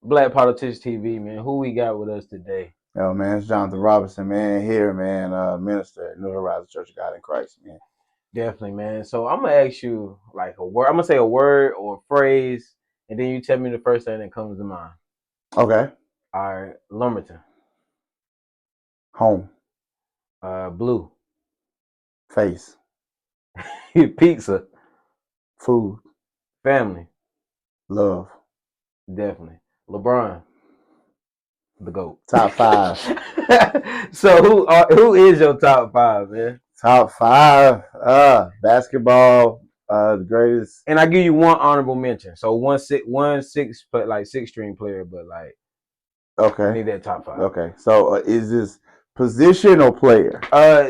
Black Politics TV, man. Who we got with us today? Yo, man, it's Jon The Robinson, man, here, man, minister at New Horizon Church of God in Christ, man. Definitely, man. So I'm gonna ask you like a word. I'm gonna say a word or a phrase, and then you tell me the first thing that comes to mind. Okay. All right, Lumberton. Home. Blue. Face. Pizza. Food. Family. Love. Definitely. LeBron. The GOAT. Top 5. So who is your top 5, man? Top 5. Basketball, the greatest. And I give you one honorable mention. So one six, but like six string player, but like I need Okay. that top 5. Okay. So is this position or player?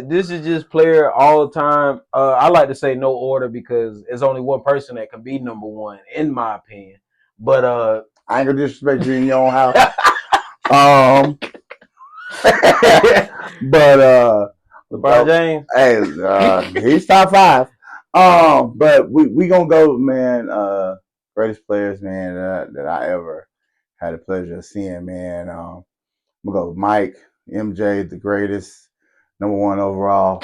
This is just player all the time. I like to say no order because there's only one person that can be number one, in my opinion. But I ain't gonna disrespect you in your own house. But LeBron James. Hey, he's top 5. But we gonna go, man. Greatest players, man, that I ever had the pleasure of seeing, man. We'll go with Mike, MJ, the greatest, number 1 overall.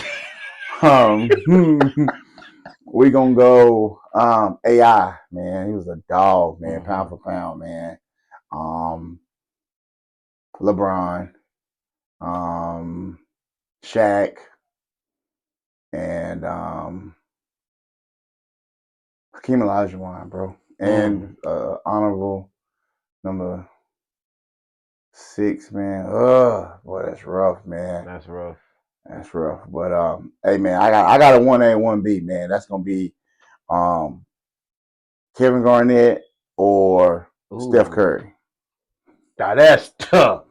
We gonna go AI, man. He was a dog, man, pound for pound, man. LeBron, Shaq, and Hakeem Olajuwon, bro. And honorable number 6, man. Boy, that's rough, man. That's rough. That's rough. But hey, man, I got a 1A and 1B, man. That's gonna be Kevin Garnett or Steph Curry. Now that's tough.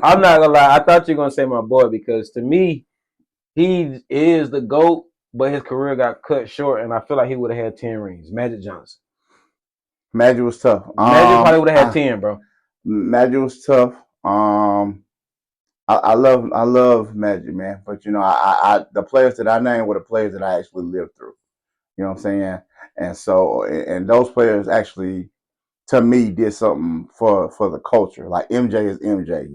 I'm not gonna lie. I thought you were gonna say my boy because to me, he is the GOAT, but his career got cut short, and I feel like he would have had 10 rings. Magic Johnson. Magic was tough. Magic probably would have had 10, bro. Magic was tough. I love Magic, man. But you know, I the players that I named were the players that I actually lived through. You know what I'm saying? And so, and those players actually, to me, did something for the culture. Like MJ is MJ.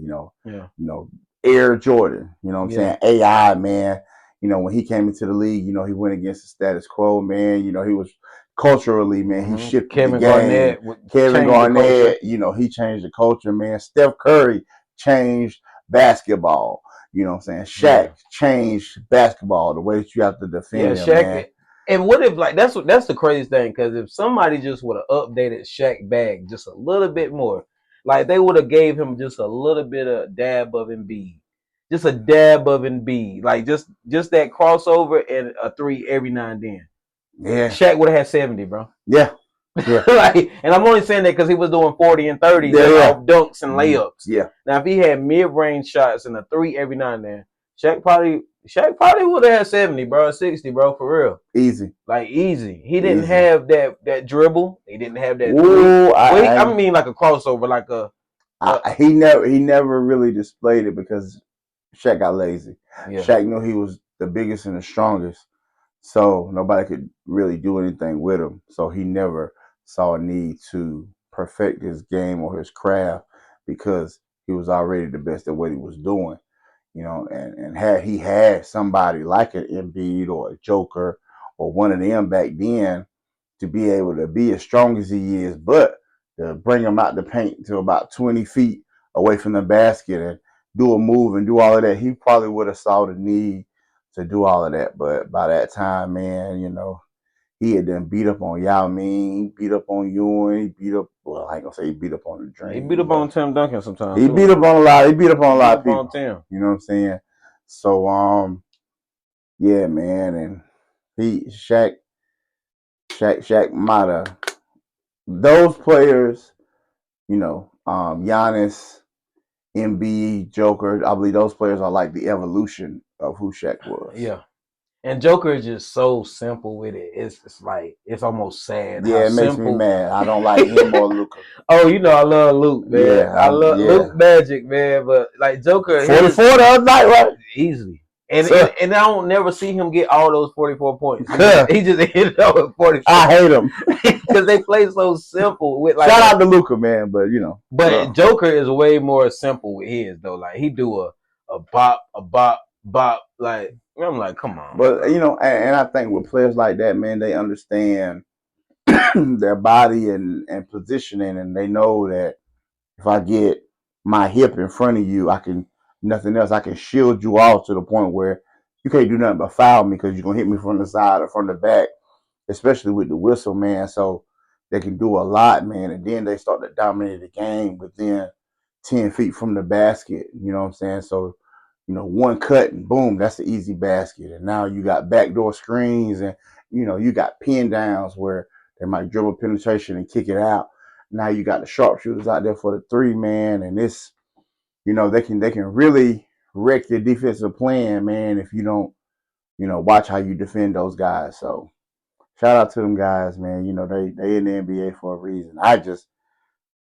Air Jordan. You know what I'm saying? AI, man. You know, when he came into the league, you know, he went against the status quo, man. You know, he was culturally, man, he shifted the game. Kevin Garnett, you know, he changed the culture, man. Steph Curry changed basketball. You know what I'm saying? Shaq changed basketball, the way that you have to defend him, man. And what if, like, that's the craziest thing, because if somebody just would have updated Shaq bag just a little bit more, like they would have gave him just a little bit of dab of Embiid. Just a dab of Embiid. Like just that crossover and a 3 every now and then. Yeah. Shaq would have had 70, bro. Yeah. Yeah. Like, and I'm only saying that because he was doing 40 and 30 off dunks and layups. Yeah. Now if he had mid-range shots and a 3 every now and then, Shaq probably would have had 70, bro, 60, bro, for real. Easy. Like easy. He didn't have that dribble. He didn't have that. Ooh, I mean like a crossover, like he never really displayed it because Shaq got lazy. Yeah. Shaq knew he was the biggest and the strongest, so nobody could really do anything with him. So he never saw a need to perfect his game or his craft because he was already the best at what he was doing. You know, and had he had somebody like an Embiid or a Joker or one of them back then to be able to be as strong as he is, but to bring him out the paint to about 20 feet away from the basket and do a move and do all of that, he probably would have saw the need to do all of that. But by that time, man, you know, he had done beat up on Yao Ming, beat up on Ewing, I ain't gonna say he beat up on the Dream. He beat up on Tim Duncan sometimes. He beat up on a lot of people. You know what I'm saying? So yeah, man, and Shaq might have those players, you know, Giannis, Embiid, Joker, I believe those players are like the evolution of who Shaq was. Yeah. And Joker is just so simple with it. It's like, it's almost sad. Yeah, it makes me mad. I don't like him or Luka. Oh, you know I love Luke, man. I love Luke Magic, man. But like Joker, 44 the other night, right? Easily. And I don't never see him get all those 44 points. He just ended up with 44. I hate him because they play so simple. With like shout out to Luka, man, but you know. But Joker is way more simple with his though. Like he do a bop. Like I'm like, come on. But bro. You know, and I think with players like that, man, they understand their body and positioning, and they know that if I get my hip in front of you, I can nothing else. I can shield you off to the point where you can't do nothing but foul me because you're gonna hit me from the side or from the back, especially with the whistle, man. So they can do a lot, man. And then they start to dominate the game within 10 feet from the basket. You know what I'm saying? So, you know, one cut and boom, that's the easy basket. And now you got backdoor screens and, you know, you got pin downs where they might dribble penetration and kick it out. Now you got the sharpshooters out there for the 3-man, and this, you know, they can really wreck your defensive plan, man, if you don't, you know, watch how you defend those guys. So shout out to them guys, man. You know, they in the NBA for a reason. I just,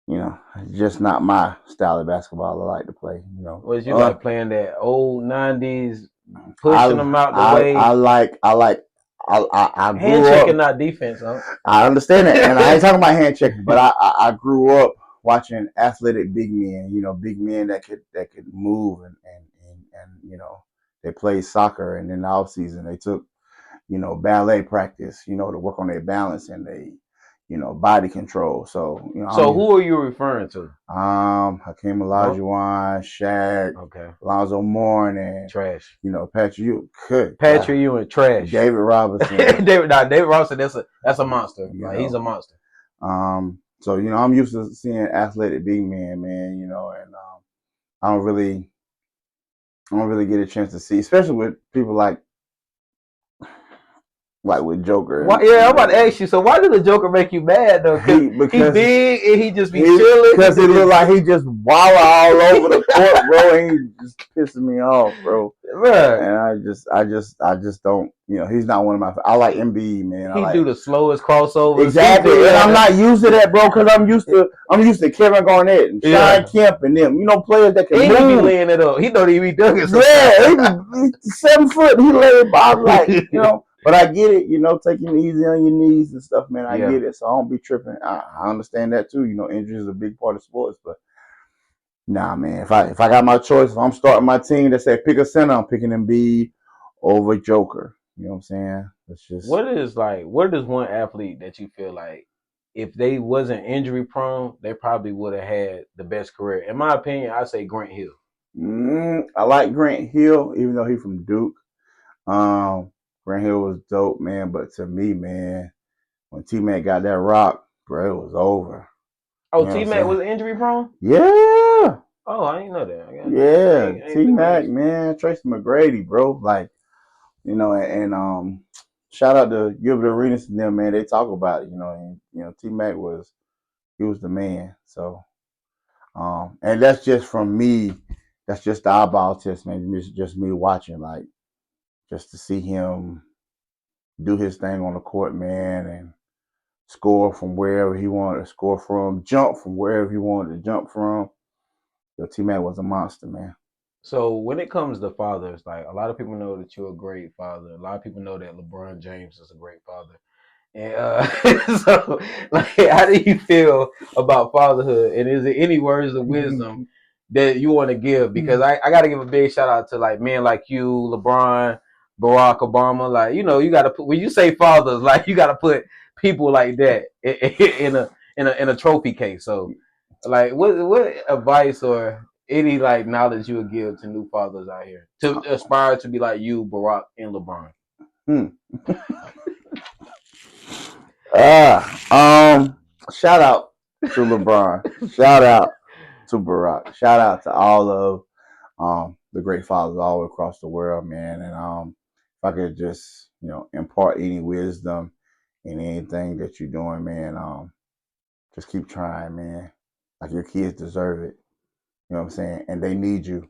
you know, just not my style of basketball I like to play. You know, was you like playing that old '90s, pushing them out the way? I grew hand checking, not defense. Huh? I understand that, and I ain't talking about hand checking, but I grew up watching athletic big men. You know, big men that could move and you know, they played soccer, and in the off season they took, you know, ballet practice, you know, to work on their balance and they, you know, body control. So, you know. So who are you referring to? Hakeem Olajuwon, Shaq, okay, Lonzo Mourning, trash. You know, Patrick Ewing, Patrick Ewing, trash. David Robinson, David Robinson, that's a monster. Like, he's a monster. So you know, I'm used to seeing athletic big men, man. You know, and I don't really get a chance to see, especially with people like with Joker. Why, I'm about to ask you. So why did the Joker make you mad though? Because he big and he just be chilling. Because it look like he just wallow all over the court, bro. And he just pissing me off, bro. Right. And I just don't. You know, he's not one of my. I like Embiid, man. He do the slowest crossovers. Exactly, and I'm not used to that, bro. Because I'm used to Kevin Garnett and Sean Kemp and them. You know, players that can move. He be laying it up. He don't even be dunking. Yeah, he's 7 foot. He lay it by like you know. But I get it, you know, taking it easy on your knees and stuff, man. I get it, so I don't be tripping. I understand that too. You know, injury is a big part of sports, but nah, man. If I got my choice, if I'm starting my team that say pick a center, I'm picking Embiid over Joker. You know what I'm saying? It's just what is one athlete that you feel like if they wasn't injury prone, they probably would have had the best career. In my opinion, I say Grant Hill. I like Grant Hill, even though he's from Duke. Grant Hill was dope, man. But to me, man, when T-Mac got that rock, bro, it was over. Oh, you know T-Mac was injury prone? Yeah. Oh, I didn't know that. Yeah, T-Mac, man, Tracy McGrady, bro. Like, you know, and shout out to Gilbert Arenas and them, man. They talk about it, you know, and you know, T-Mac was the man. So, and that's just from me. That's just the eyeball test, man. It's just me watching, like, just to see him do his thing on the court, man, and score from wherever he wanted to score from, jump from wherever he wanted to jump from. Yo, T-Mac was a monster, man. So when it comes to fathers, like a lot of people know that you're a great father. A lot of people know that LeBron James is a great father. And so, like, how do you feel about fatherhood? And is there any words of wisdom that you want to give? Because I got to give a big shout out to like men like you, LeBron, Barack Obama. Like, you know, you got to put when you say fathers, like you got to put people like that in a trophy case. So, like, what advice or any like knowledge you would give to new fathers out here to aspire to be like you, Barack and LeBron? Shout out to LeBron. Shout out to Barack. Shout out to all of the great fathers all across the world, man. And if I could just, you know, impart any wisdom in anything that you're doing, man, just keep trying, man. Like your kids deserve it. You know what I'm saying? And they need you.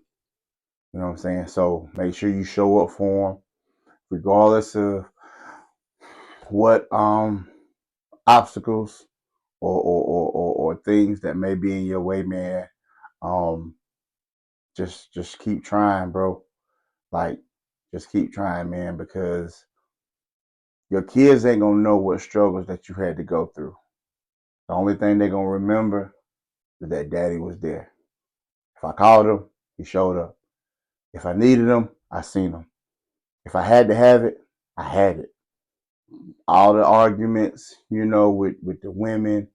You know what I'm saying? So make sure you show up for them, regardless of what obstacles or things that may be in your way, man. Just keep trying, bro. Like just keep trying, man, because your kids ain't gonna know what struggles that you had to go through. The only thing they're gonna remember is that daddy was there. If I called him, he showed up. If I needed him, I seen him. If I had to have it, I had it. All the arguments, with the women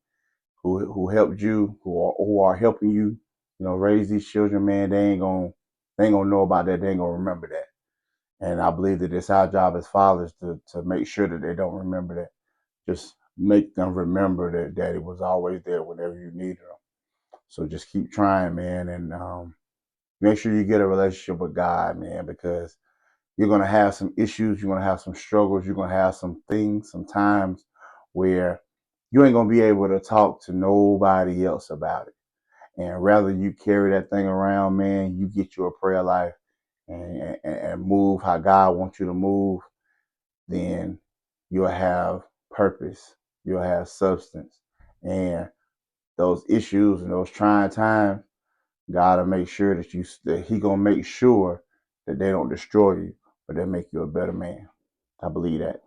who helped you, who are helping you, raise these children, man, they ain't gonna know about that. They ain't gonna remember that. And I believe that it's our job as fathers to make sure that they don't remember that. Just make them remember that daddy was always there whenever you needed him. So just keep trying, man, and make sure you get a relationship with God, man, because you're gonna have some issues, you're gonna have some struggles, you're gonna have some things, sometimes where you ain't gonna be able to talk to nobody else about it. And rather you carry that thing around, man, you get you a prayer life and move how God wants you to move, then you'll have purpose, you'll have substance. And those issues and those trying times, God'll make sure that He gonna make sure that they don't destroy you, but they make you a better man. I believe that.